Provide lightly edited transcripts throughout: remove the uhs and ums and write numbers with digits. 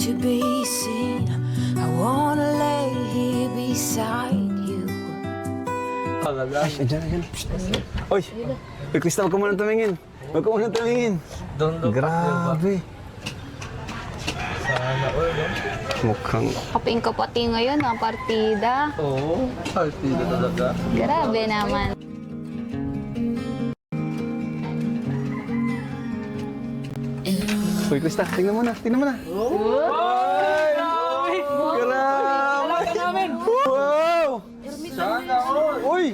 to be seen. I wanna lay here beside you. Ay, andyan. Oy! Uy, Krista, huwag ka muna tumingin. Huwag ka muna tumingin. Grabe. Sana all, no? Mukhang... Kaping ko pati ngayon, ang partida. Oo, partida talaga. Grabe naman. Uy, Krista, tingnan mo na. Tingnan mo na. Ay! Grabe! Wow! Sana all! Uy!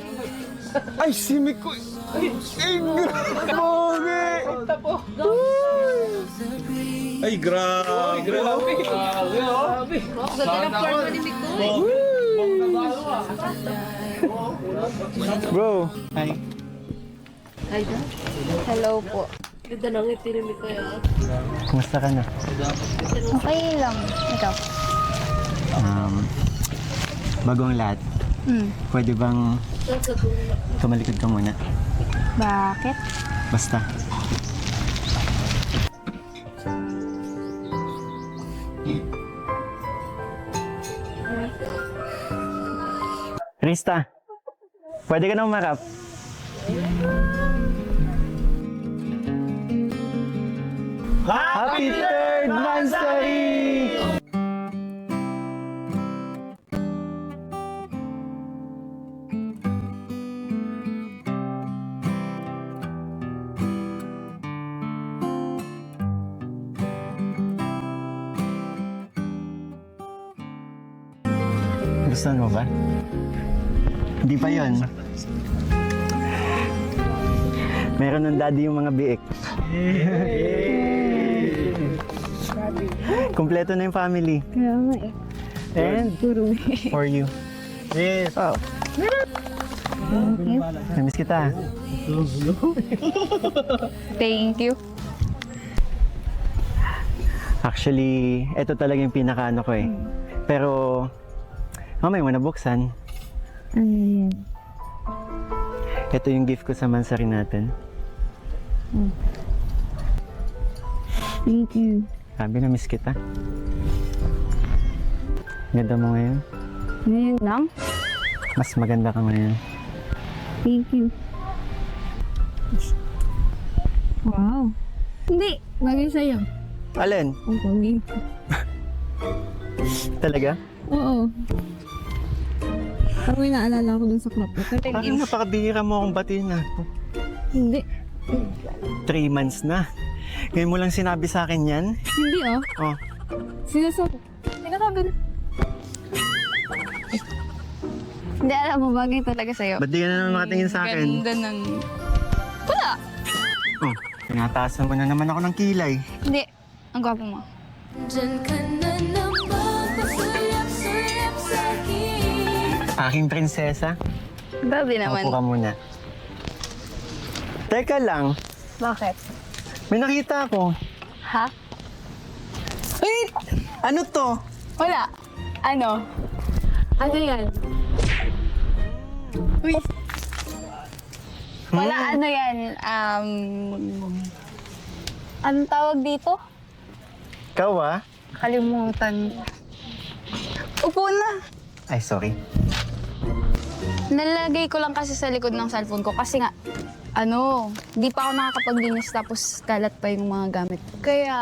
Ay, si Mikoy! Ay, grabe! Ay, grabe! Grabe! Sana all! Bro! Hi. Hello po. Ganda ng ngiti ni Mikoy. Kumusta ka na? Okay lang. Ikaw? Bago ang lahat, pwede bang tumalikod ka muna? Bakit? Basta. Krista, pwede ka na umarap. Happy third Mansari! Gusto mo ba? Hindi pa yun. Meron ng daddy yung mga biik. Kompleto na yung family. And for you. Yes. Oh. Namiss kita. Thank you. Actually, ito talaga yung pinakaano ko eh. Pero, mamaya mo nabuksan. Ano yan? Ito yung gift ko sa mansari natin. Thank you. Sabi na miss kita. Ganda mo ngayon. Ngayon lang? Mas maganda ka ngayon. Thank you. Wow. Hindi. Bagay sa'yo. Alin? Ang pogi. Talaga? Oo. Parang may naalala ko dun sa club ko. Parang napakabihira mo akong batiin na. Hindi. 3 months na. Ngayon mo lang sinabi sa akin yan? Hindi oh. Oh. Sinasabi. Sinasabi. Hindi, alam mo, bagay talaga sa'yo. Ba't di ka na naman nakatingin sa akin? Ganda ng... Wala. Oh, tinataasan mo na naman ako ng kilay. Hindi. Ang gwapo mo. Diyan ka na naman, pasulap-sulap sa'kin. Aking prinsesa. Grabe naman. Upo ka muna. Teka lang, Bakit? may nakita ako. Ha? Wait! Ano to? Wala. Ano? Ano yan? Uy. Wala, ano yan? Anong tawag dito? Ikaw ah? Kalimutan. Upo na. Ay, sorry. Nalagay ko lang kasi sa likod ng cellphone ko kasi nga, di pa ako nakakapaglinis tapos kalat pa yung mga gamit ko. Kaya,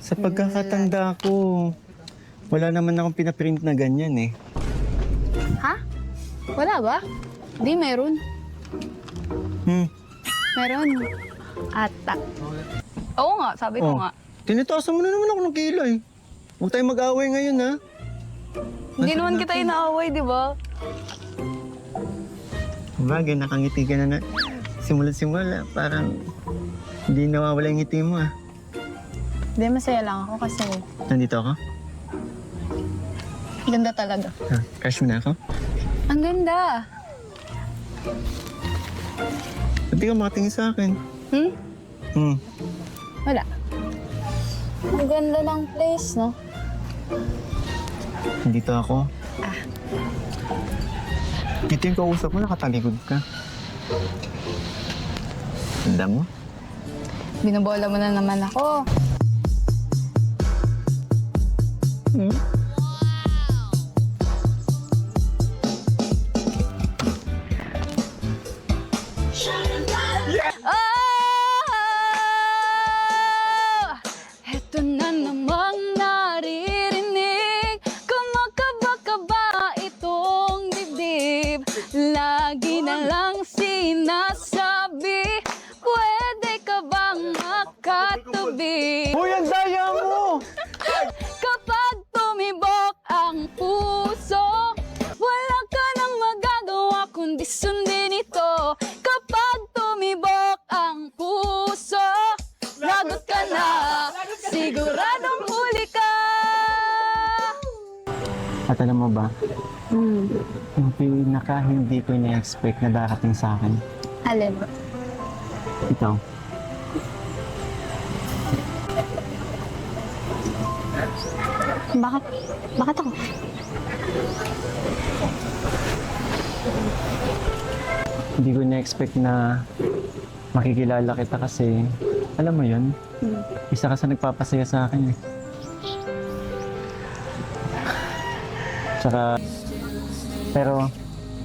Sa pagkakatanda ko, wala naman akong pinaprint na ganyan eh. ha? Wala ba? Di, meron. Meron. Ata. Oo nga, sabi ko nga. Tinitaasan mo na naman ako ng kilay. Huwag tayong mag-away ngayon ha. Hindi naman kita inaaway, di ba? Bagay, nakangiti ka na na. Simula-simula, parang hindi nawawala yung ngiti mo ah. Hindi, masaya lang ako kasi Nandito ako? ganda talaga. Crush mo na ako? Ang ganda. Ba't di ka makatingin sa akin? Wala. Ang ganda ng place, no? Nandito ako. Dito yung kausap mo, nakatalikod ka. Ganda mo? Binobola mo na naman ako. At alam mo ba, Hmm. yung pinaka hindi ko na-expect na darating sa akin, Alin? ikaw. Bakit? Bakit ako? Hindi ko na-expect na makikilala kita kasi, alam mo yun, isa ka sa nagpapasaya sa akin eh. Tsaka, pero,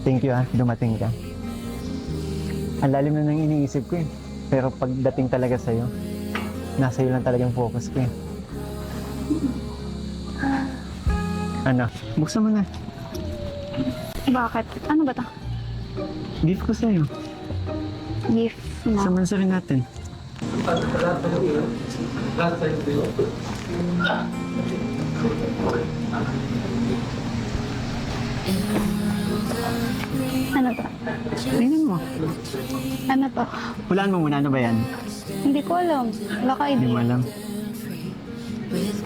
thank you dumating ka. Ang lalim na nang iniisip ko eh. Pero pagdating talaga sa'yo, nasa iyo lang talagang focus ko eh. Ano, buksan mo na. Bakit? Ano ba to? Gift ko sa'yo. Gift na. Samansarin natin. Ano to? Tingnan mo. Ano to? Hulaan mo muna, ano ba yan? Hindi ko alam. Baka Hindi mo idea. alam. with